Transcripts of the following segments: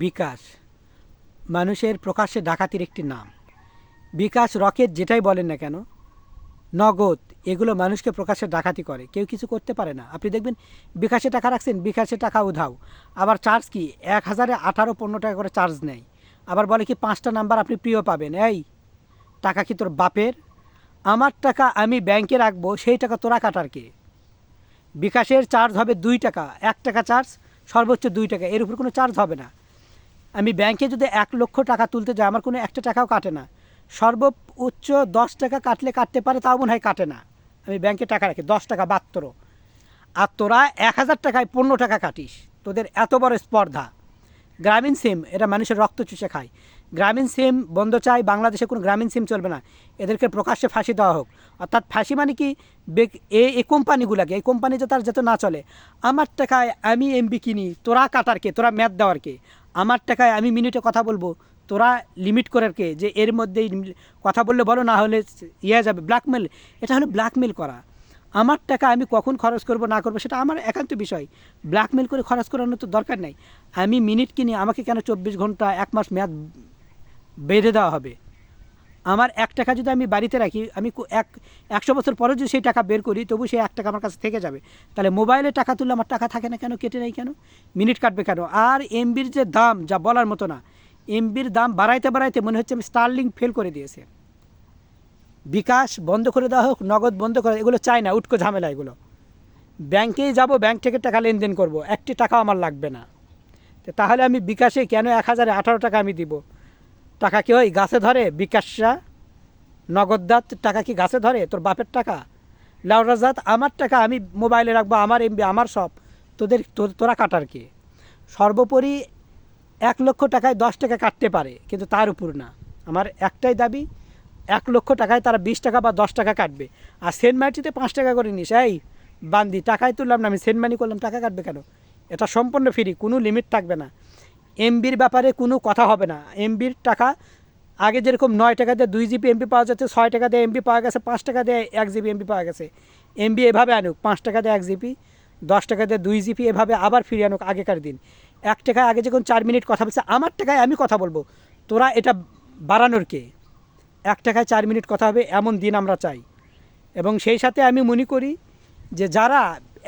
বিকাশ মানুষের প্রকাশ্যে ডাকাতির একটি নাম। বিকাশ, রকেট, যেটাই বলেন না কেন, নগদ, এগুলো মানুষকে প্রকাশ্যে ডাকাতি করে, কেউ কিছু করতে পারে না। আপনি দেখবেন বিকাশে টাকা রাখছেন, বিকাশে টাকা উধাও। আবার চার্জ কি 1000-এ 18-15 টাকা করে চার্জ নেয়। আবার বলে কি 5টা নাম্বার আপনি প্রিয় পাবেন। এই টাকা কি তোর বাপের? আমার টাকা আমি ব্যাংকে রাখবো, সেই টাকা তোরা কাটার কে? বিকাশের চার্জ হবে 2 টাকা, 1 টাকা চার্জ, সর্বোচ্চ 2 টাকা, এর উপর কোনো চার্জ হবে না। আমি ব্যাংকে যদি 1 লক্ষ টাকা তুলতে যাই, আমার কোনো একটা টাকাও কাটে না। সর্বোচ্চ 10 টাকা কাটলে কাটতে পারে, তাও মনে হয় কাটে না। আমি ব্যাংকে টাকা রাখি 10 টাকা মাত্র। আর তোরা 1000 টাকায় 15 টাকা কাটিস, তোদের এত বড় স্পর্ধা। গ্রামীণ সিম, এটা মানুষের রক্ত চুষে খায়। গ্রামীণ সিম বন্ধ চাই, বাংলাদেশে কোনো গ্রামীণ সিম চলবে না, এদেরকে প্রকাশ্যে ফাঁসি দেওয়া হোক। অর্থাৎ ফাঁসি মানে কি, এই কোম্পানিগুলোকে, এই কোম্পানি যাতে না চলে। আমার টাকায় আমি এমবি কিনি, তোরা কাটার কে? তোরা ম্যাথ দেওয়ার কে? আমার টাকায় আমি মিনিটে কথা বলবো, তোরা লিমিট করার কে? যে এর মধ্যেই কথা বললে বলো, না হলে যাবে। ব্ল্যাকমেল, এটা হলো ব্ল্যাকমেল করা। আমার টাকা আমি কখন খরচ করব না করব সেটা আমার একান্ত বিষয়। ব্ল্যাকমেল করে খরচ করানোর তো দরকার নাই। আমি মিনিট কিনি, আমাকে কেন 24 ঘন্টা 1 মাস মেয়াদ বেঁধে দেওয়া হবে? আমার 1 টাকা যদি আমি বাড়িতে রাখি, আমি 100 বছর পরে যদি সেই টাকা বের করি, তবু সেই 1 টাকা আমার কাছে থেকে যাবে। তাহলে মোবাইলে টাকা তুললে আমার টাকা থাকে না কেন, কেটে নেই কেন, মিনিট কাটবে কেন? আর এমবির যে দাম, যা বলার মতো না। এমবির দাম বাড়াইতে বাড়াইতে মনে হচ্ছে আমি স্টারলিংক ফেল করে দিয়েছে। বিকাশ বন্ধ করে দেওয়া হোক, নগদ বন্ধ করে, এগুলো চাই না, উটকো ঝামেলা এগুলো। ব্যাংকেই যাব, ব্যাংক থেকে টাকা লেনদেন করব, একটি টাকাও আমার লাগবে না। তাহলে আমি বিকাশে কেন 1000-এ 18 টাকা আমি দিব? টাকা কি ওই গাছে ধরে? বিকাশরা নগদদাত টাকা কি গাছে ধরে? তোর বাপের টাকা লাউরাজাত, আমার টাকা আমি মোবাইলে রাখবো, আমার এমবি আমার সব, তোরা কাটার কে? সর্বোপরি 1 লক্ষ টাকায় 10 টাকা কাটতে পারে, কিন্তু তার উপর না। আমার একটাই দাবি, 1 লক্ষ টাকায় তারা 20 টাকা বা 10 টাকা কাটবে। আর সেন্ট মানিতে 5 টাকা করে নিস, এই বান্দি, টাকায় তুললাম না আমি, সেন্ট মানি করলাম, টাকা কাটবে কেন? এটা সম্পূর্ণ ফ্রি, কোনো লিমিট থাকবে না। এমবির ব্যাপারে কোনো কথা হবে না। এমবির টাকা আগে যেরকম 9 টাকা দিয়ে 2 জিবি এমবি পাওয়া যাচ্ছে, 6 টাকা দিয়ে এমবি পাওয়া গেছে, 5 টাকা দিয়ে 1 জিবি এমবি পাওয়া গেছে। এমবি এভাবে আনুক, 5 টাকা দিয়ে 1 জিবি, 10 টাকা দিয়ে 2 জিবি, এভাবে আবার ফিরিয়ে আনুক আগেকার দিন। 1 টাকায় আগে যখন 4 মিনিট কথা বলছে, আমার টাকায় আমি কথা বলবো, তোরা এটা বাড়ানোর কে? 1 টাকায় 4 মিনিট কথা হবে, এমন দিন আমরা চাই। এবং সেই সাথে আমি মনে করি যে যারা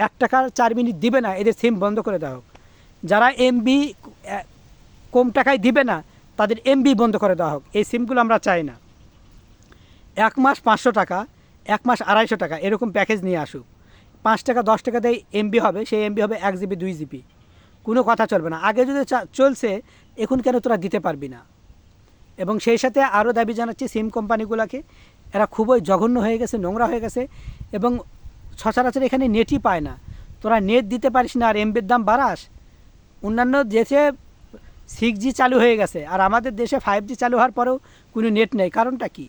1 টাকার 4 মিনিট দিবে না, এদের সিম বন্ধ করে দেওয়া হোক। যারা এমবি কম টাকায় দিবে না, তাদের এমবি বন্ধ করে দেওয়া হোক। এই সিমগুলো আমরা চাই না। 1 মাস 500 টাকা, 1 মাস 250 টাকা, এরকম প্যাকেজ নিয়ে আসুক। 5 টাকা 10 টাকা দিয়ে এমবি হবে, সেই এমবি হবে 1 জিবি 2 জিবি, কোনো কথা চলবে না। আগে যদি চলছে, এখন কেন তোরা দিতে পারবি না? এবং সেই সাথে আরও দাবি জানাচ্ছি সিম কোম্পানিগুলোকে, এরা খুবই জঘন্য হয়ে গেছে, নোংরা হয়ে গেছে, এবং সচরাচর এখানে নেটই পায় না। তোরা নেট দিতে পারিস না আর এমবির দাম বাড়াস। অন্যান্য দেশে 6G চালু হয়ে গেছে, আর আমাদের দেশে 5G চালু হওয়ার পরেও কোনো নেট নেই। কারণটা কি?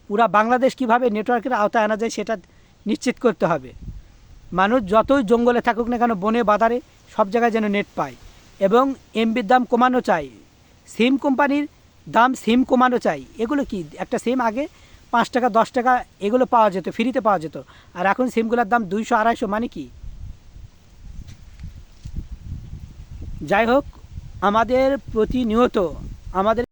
পুরা বাংলাদেশ কীভাবে নেটওয়ার্কের আওতায় আনা যায় সেটা নিশ্চিত করতে হবে। মানুষ যতই জঙ্গলে থাকুক না কেন, বনে বাজারে, সব জায়গায় যেন নেট পায়। এবং এমবির দাম কমানো চাই, সিম কোম্পানির দাম সিম কমানো চাই। এগুলো কি, একটা সিম আগে 5 টাকা 10 টাকা এগুলো পাওয়া যেত, ফ্রিতে পাওয়া যেত, আর এখন সিমগুলোর দাম 200-250, মানে কি? যাই হোক, আমাদের প্রতিনিয়ত আমাদের